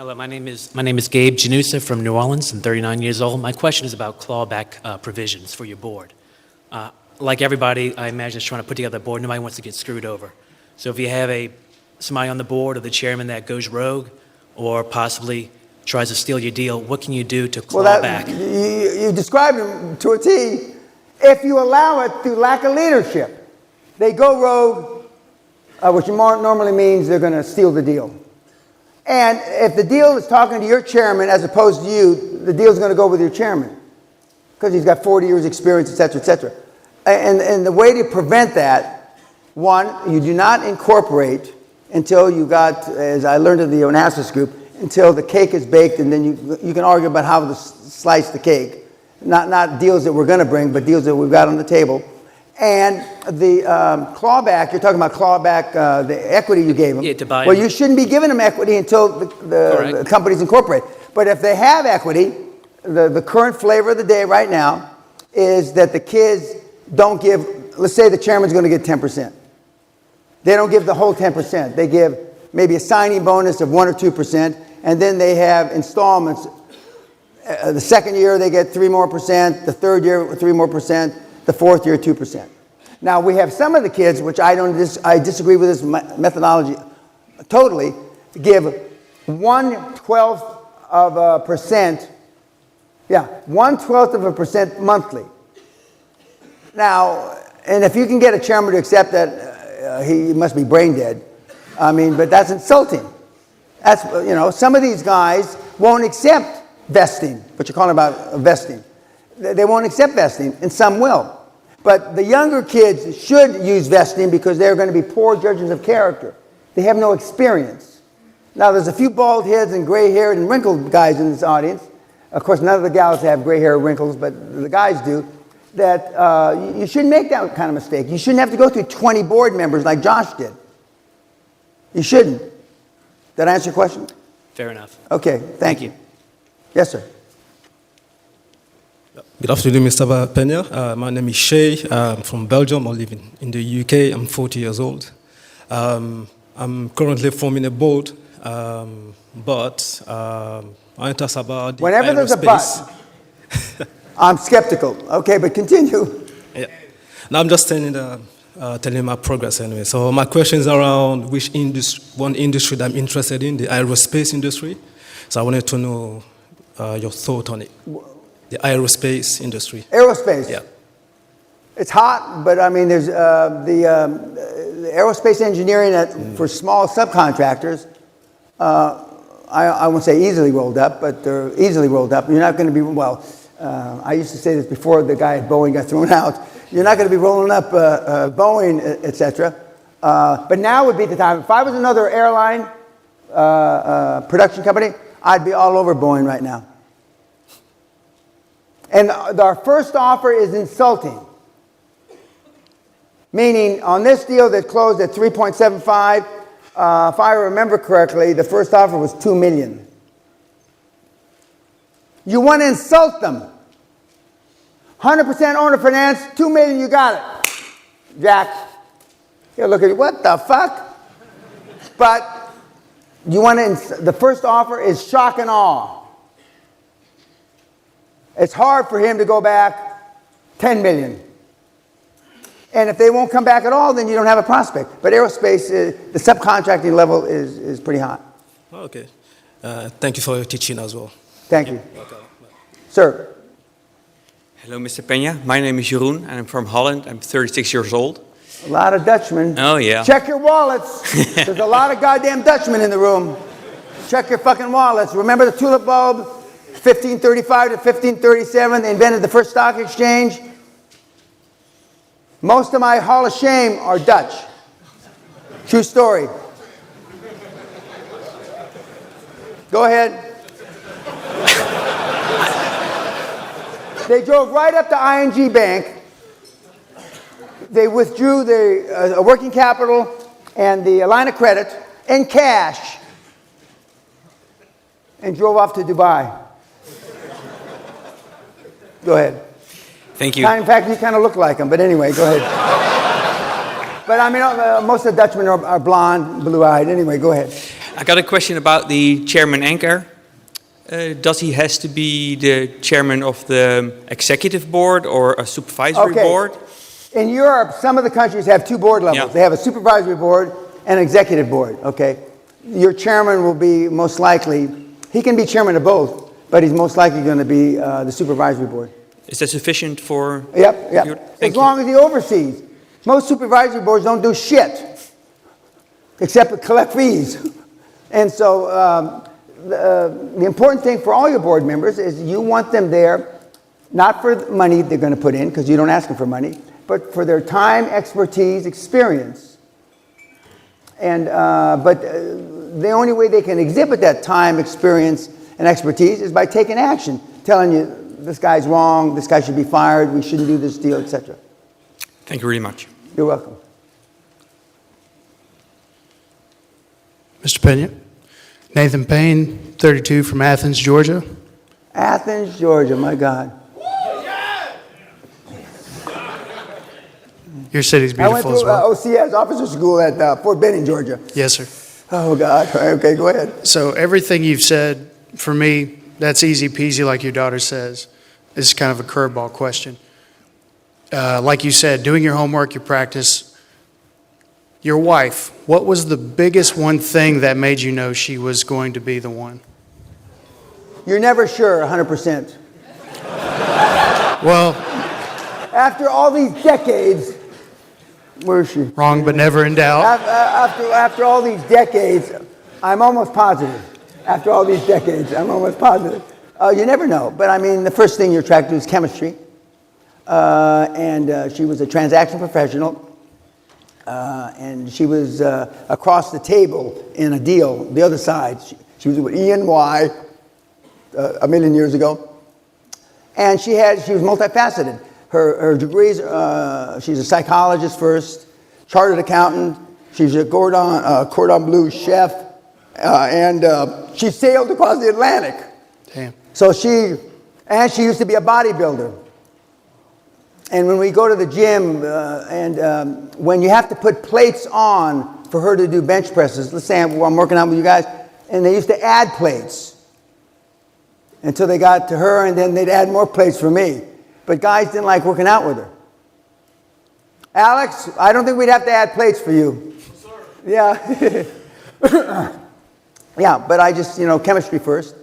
Hello, my name is Gabe Janusa from New Orleans. I'm 39 years old. My question is about clawback provisions for your board. Like everybody, I imagine is trying to put together a board. Nobody wants to get screwed over. So if you have somebody on the board or the chairman that goes rogue or possibly tries to steal your deal, what can you do to claw back? You described them to a T. If you allow it through lack of leadership, they go rogue, which normally means they're going to steal the deal. And if the deal is talking to your chairman as opposed to you, the deal is going to go with your chairman because he's got 40 years experience, et cetera, et cetera. And the way to prevent that, one, you do not incorporate until you got, as I learned in the Onassis group, until the cake is baked, and then you can argue about how to slice the cake. Not deals that we're going to bring, but deals that we've got on the table. And the clawback, you're talking about clawback, the equity you gave them. Yeah, to buy well, them. you shouldn't be giving them equity until the companies incorporate. But if they have equity, the current flavor of the day right now is that the kids don't give, let's say the chairman's going to get 10%. They don't give the whole 10%. They give maybe a signing bonus of 1 or 2%, and then they have installments. The second year they get 3 more percent, the third year 3 more percent, the fourth year 2%. Now we have some of the kids, which I disagree with this methodology totally, give 1/12 of a percent, 1/12 of a percent monthly. Now, and if you can get a chairman to accept that, he must be brain dead. I mean, but that's insulting. That's, some of these guys won't accept vesting, what you're calling about vesting. They won't accept vesting, and some will. But the younger kids should use vesting because they're going to be poor judges of character. They have no experience. Now, there's a few bald heads and gray-haired and wrinkled guys in this audience. Of course, none of the gals have gray hair or wrinkles, but the guys do. That you shouldn't make that kind of mistake. You shouldn't have to go through 20 board members like Josh did. You shouldn't. Did I answer your question? Fair enough. Okay, thank you. Yes, sir. Good afternoon, Mr. Pena. My name is Shay. I'm from Belgium. I live in the UK. I'm 40 years old. I'm currently forming a board, but I talk about the Whenever there's a but, I'm skeptical. Okay, but continue. Yeah. Now I'm just telling my progress anyway. So my question is around which one industry that I'm interested in, the aerospace industry. So I wanted to know your thought on it. The aerospace industry. Aerospace. Yeah. It's hot, but I mean, there's the aerospace engineering for small subcontractors. I won't say easily rolled up, but they're easily rolled up. You're not going to be, I used to say this before the guy at Boeing got thrown out. You're not going to be rolling up Boeing, etc. But now would be the time. If I was another airline production company, I'd be all over Boeing right now. And our first offer is insulting. Meaning, on this deal that closed at 3.75, if I remember correctly, the first offer was $2 million. You want to insult them. 100% owner finance, $2 million, you got it. Jack, he'll look at you, what the fuck? But you want to, the first offer is shock and awe. It's hard for him to go back 10 million. And if they won't come back at all, then you don't have a prospect. But aerospace, the subcontracting level is pretty hot. Okay. Thank you for your teaching as well. Thank you. Okay. Sir. Hello, Mr. Pena. My name is Jeroen, and I'm from Holland. I'm 36 years old. A lot of Dutchmen. Oh, yeah. Check your wallets. There's a lot of goddamn Dutchmen in the room. Check your fucking wallets. Remember the tulip bulb? 1535 to 1537, they invented the first stock exchange. Most of my Hall of Shame are Dutch. True story. Go ahead. They drove right up to ING Bank. They withdrew the working capital and the line of credit in cash and drove off to Dubai. Go ahead. Thank you. In fact, you kind of look like him, but anyway, go ahead. But I mean, most of the Dutchmen are blonde, blue-eyed. Anyway, go ahead. I got a question about the chairman anchor. Does he has to be the chairman of the executive board or a supervisory board? In Europe, some of the countries have two board levels. Yeah. They have a supervisory board and an executive board, okay? Your chairman will be most likely, he can be chairman of both, but he's most likely going to be the supervisory board. Is that sufficient for? Yep. Thank As long as he oversees. Most supervisory boards don't do shit except collect fees. And so the important thing for all your board members is you want them there, not for the money they're going to put in, because you don't ask them for money, but for their time, expertise, experience. And but the only way they can exhibit that time, experience, and expertise is by taking action, telling you this guy's wrong, this guy should be fired, we shouldn't do this deal, etc. Thank you very much. You're welcome. Mr. Pena. Nathan Payne, 32, from Athens, Georgia. Athens, Georgia, my God. Your city's I went beautiful as to well. OCS, officer school at Fort Benning, Georgia. Yes, sir. Oh, God. Okay, go ahead. So everything you've said, for me, that's easy peasy, like your daughter says. This is kind of a curveball question. Like you said, doing your homework, your practice. Your wife, what was the biggest one thing that made you know she was going to be the one? You're never sure 100%. Well, After all these decades, where is she? wrong but never in doubt. After all these decades, I'm almost positive. After all these decades, I'm almost positive. You never know. But I mean, the first thing you're attracted to is chemistry. And she was a transaction professional. And she was across the table in a deal, the other side. She was with E&Y a million years ago. And she was multifaceted. Her degrees, she's a psychologist first, chartered accountant. She's a cordon bleu chef. And she sailed across the Atlantic. Damn. So she used to be a bodybuilder. And when we go to the gym, when you have to put plates on for her to do bench presses, let's say I'm working out with you guys, and they used to add plates until they got to her, and then they'd add more plates for me. But guys didn't like working out with her. Alex, I don't think we'd have to add plates for you. Yeah. Yeah, but I just, chemistry first.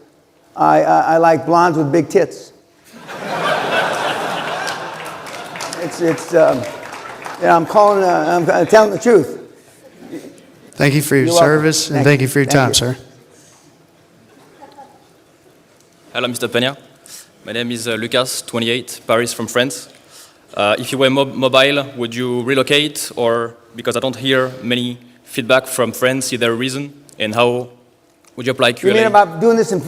I like blondes with big tits. I'm telling the truth. Thank you for your You're welcome. service, and thank you for your time, sir. Hello, Mr. Peña. My name is Lucas, 28, Paris from France. If you were mobile, would you relocate, or because I don't hear many feedback from France, is there a reason, and how would you apply QLA? You mean about doing this in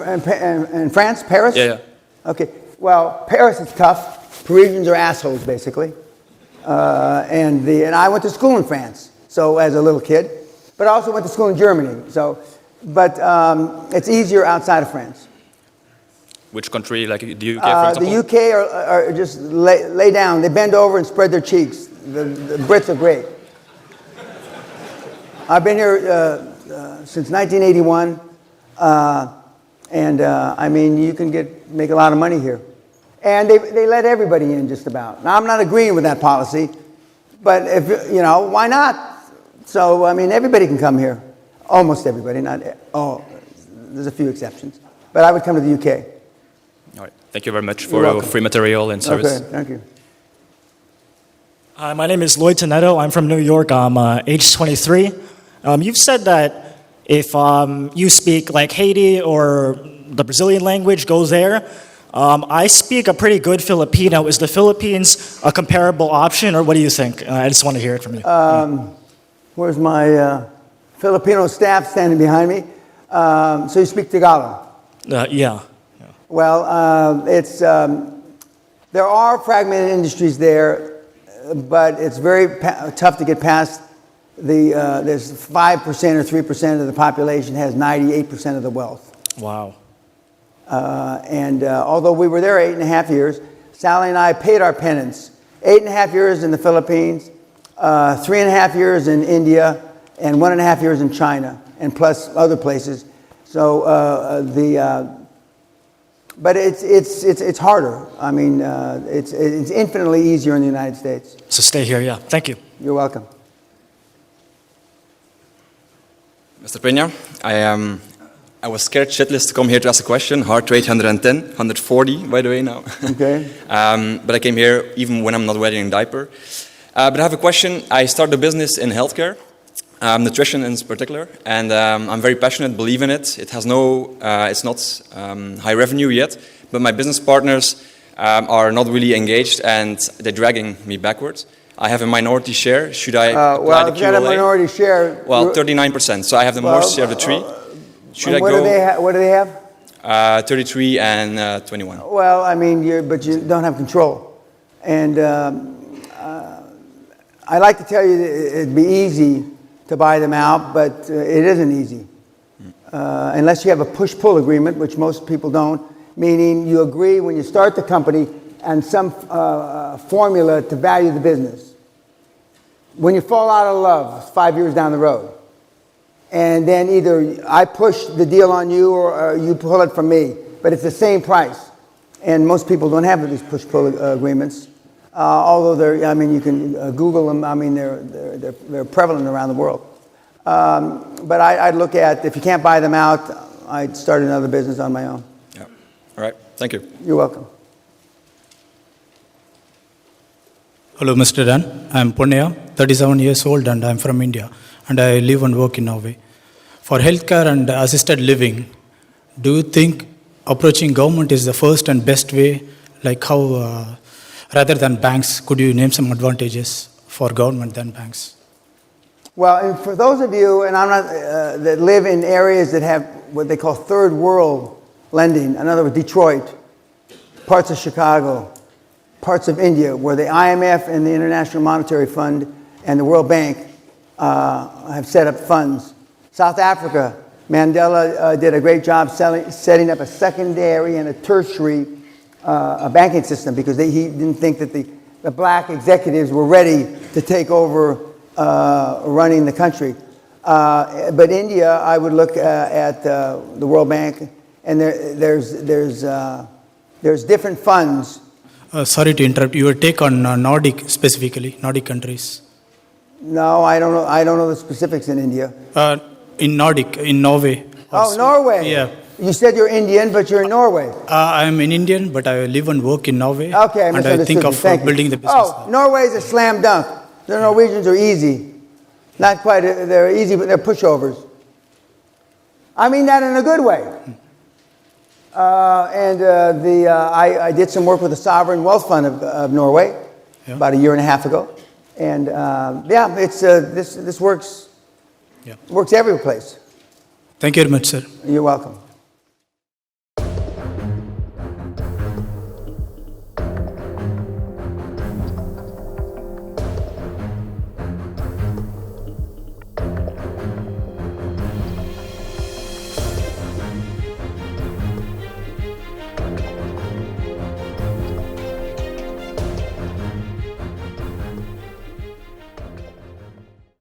France, Paris? Yeah. Okay. Well, Paris is tough. Parisians are assholes, basically. And I went to school in France, so as a little kid, but I also went to school in Germany. But it's easier outside of France. Which country, like the UK, for example? The UK are just lay down. They bend over and spread their cheeks. The Brits are great. I've been here since 1981, I mean, you can make a lot of money here. And they let everybody in just about. Now, I'm not agreeing with that policy, but why not? So, I mean, everybody can come here. Almost everybody, there's a few exceptions. But I would come to the UK. All right. Thank you very much for your free material and service. Okay, thank you. Hi, my name is Lloyd Tonetto. I'm from New York. I'm age 23. You've said that if you speak like Haiti or the Brazilian language, go there. I speak a pretty good Filipino. Is the Philippines a comparable option, or what do you think? I just want to hear it from you. Where's my Filipino staff standing behind me? So you speak Tagalog? Yeah. Well, there are fragmented industries there, but it's very tough to get past there's 5% or 3% of the population has 98% of the wealth. Wow. Although we were there 8.5 years, Sally and I paid our penance. 8.5 years in the Philippines, 3.5 years in India, and 1.5 years in China. and plus other places. So but it's harder. I mean, it's infinitely easier in the United States. So stay here, yeah. Thank you. You're welcome. Mr. Peña, I was scared shitless to come here to ask a question. Heart rate 110, 140 by the way now. Okay. But I came here even when I'm not wearing a diaper. But I have a question. I started a business in healthcare, nutrition in particular, and I'm very passionate, believe in it. It has it's not high revenue yet, but my business partners are not really engaged and they're dragging me backwards. I have a minority share. Should I apply well, the if you got a QLA? minority share. Well, 39%. So I have the most share of the three. Should I what go? What do they have? 33 and 21. Well, I mean, but you don't have control. And I like to tell you that it'd be easy to buy them out, but it isn't easy. Unless you have a push-pull agreement, which most people don't, meaning you agree when you start the company and some formula to value the business. When you fall out of love 5 years down the road, and then either I push the deal on you or you pull it from me, but it's the same price. And most people don't have these push-pull agreements, although you can Google them. I mean, they're prevalent around the world. But I'd look at, if you can't buy them out, I'd start another business on my own. Yeah. All right. Thank you. You're welcome. Hello, Mr. Dan. I'm Punya, 37 years old, and I'm from India, and I live and work in Norway. For healthcare and assisted living, do you think approaching government is the first and best way, like how, rather than banks, could you name some advantages for government than banks? Well, and for those of you, and I'm not, that live in areas that have what they call third world lending, in other words, Detroit, parts of Chicago, parts of India, where the IMF and the International Monetary Fund and the World Bank have set up funds. South Africa, Mandela did a great job setting up a secondary and a tertiary banking system because he didn't think that the black executives were ready to take over running the country. But India, I would look at the World Bank, and there's different funds. Sorry to interrupt. Your take on Nordic specifically, Nordic countries? No, I don't know. I don't know the specifics in India. In Norway. Oh, Norway. Yeah. You said you're Indian, but you're in Norway. I'm an Indian, but I live and work in Norway. Okay, and I think of building the business. Oh, Norway's a slam dunk. The Norwegians are easy. Not quite. They're easy, but they're pushovers. I mean that in a good way. I did some work with the Sovereign Wealth Fund of Norway about a year and a half ago, and this works. Yeah. Works every place. Thank you very much, sir. You're welcome.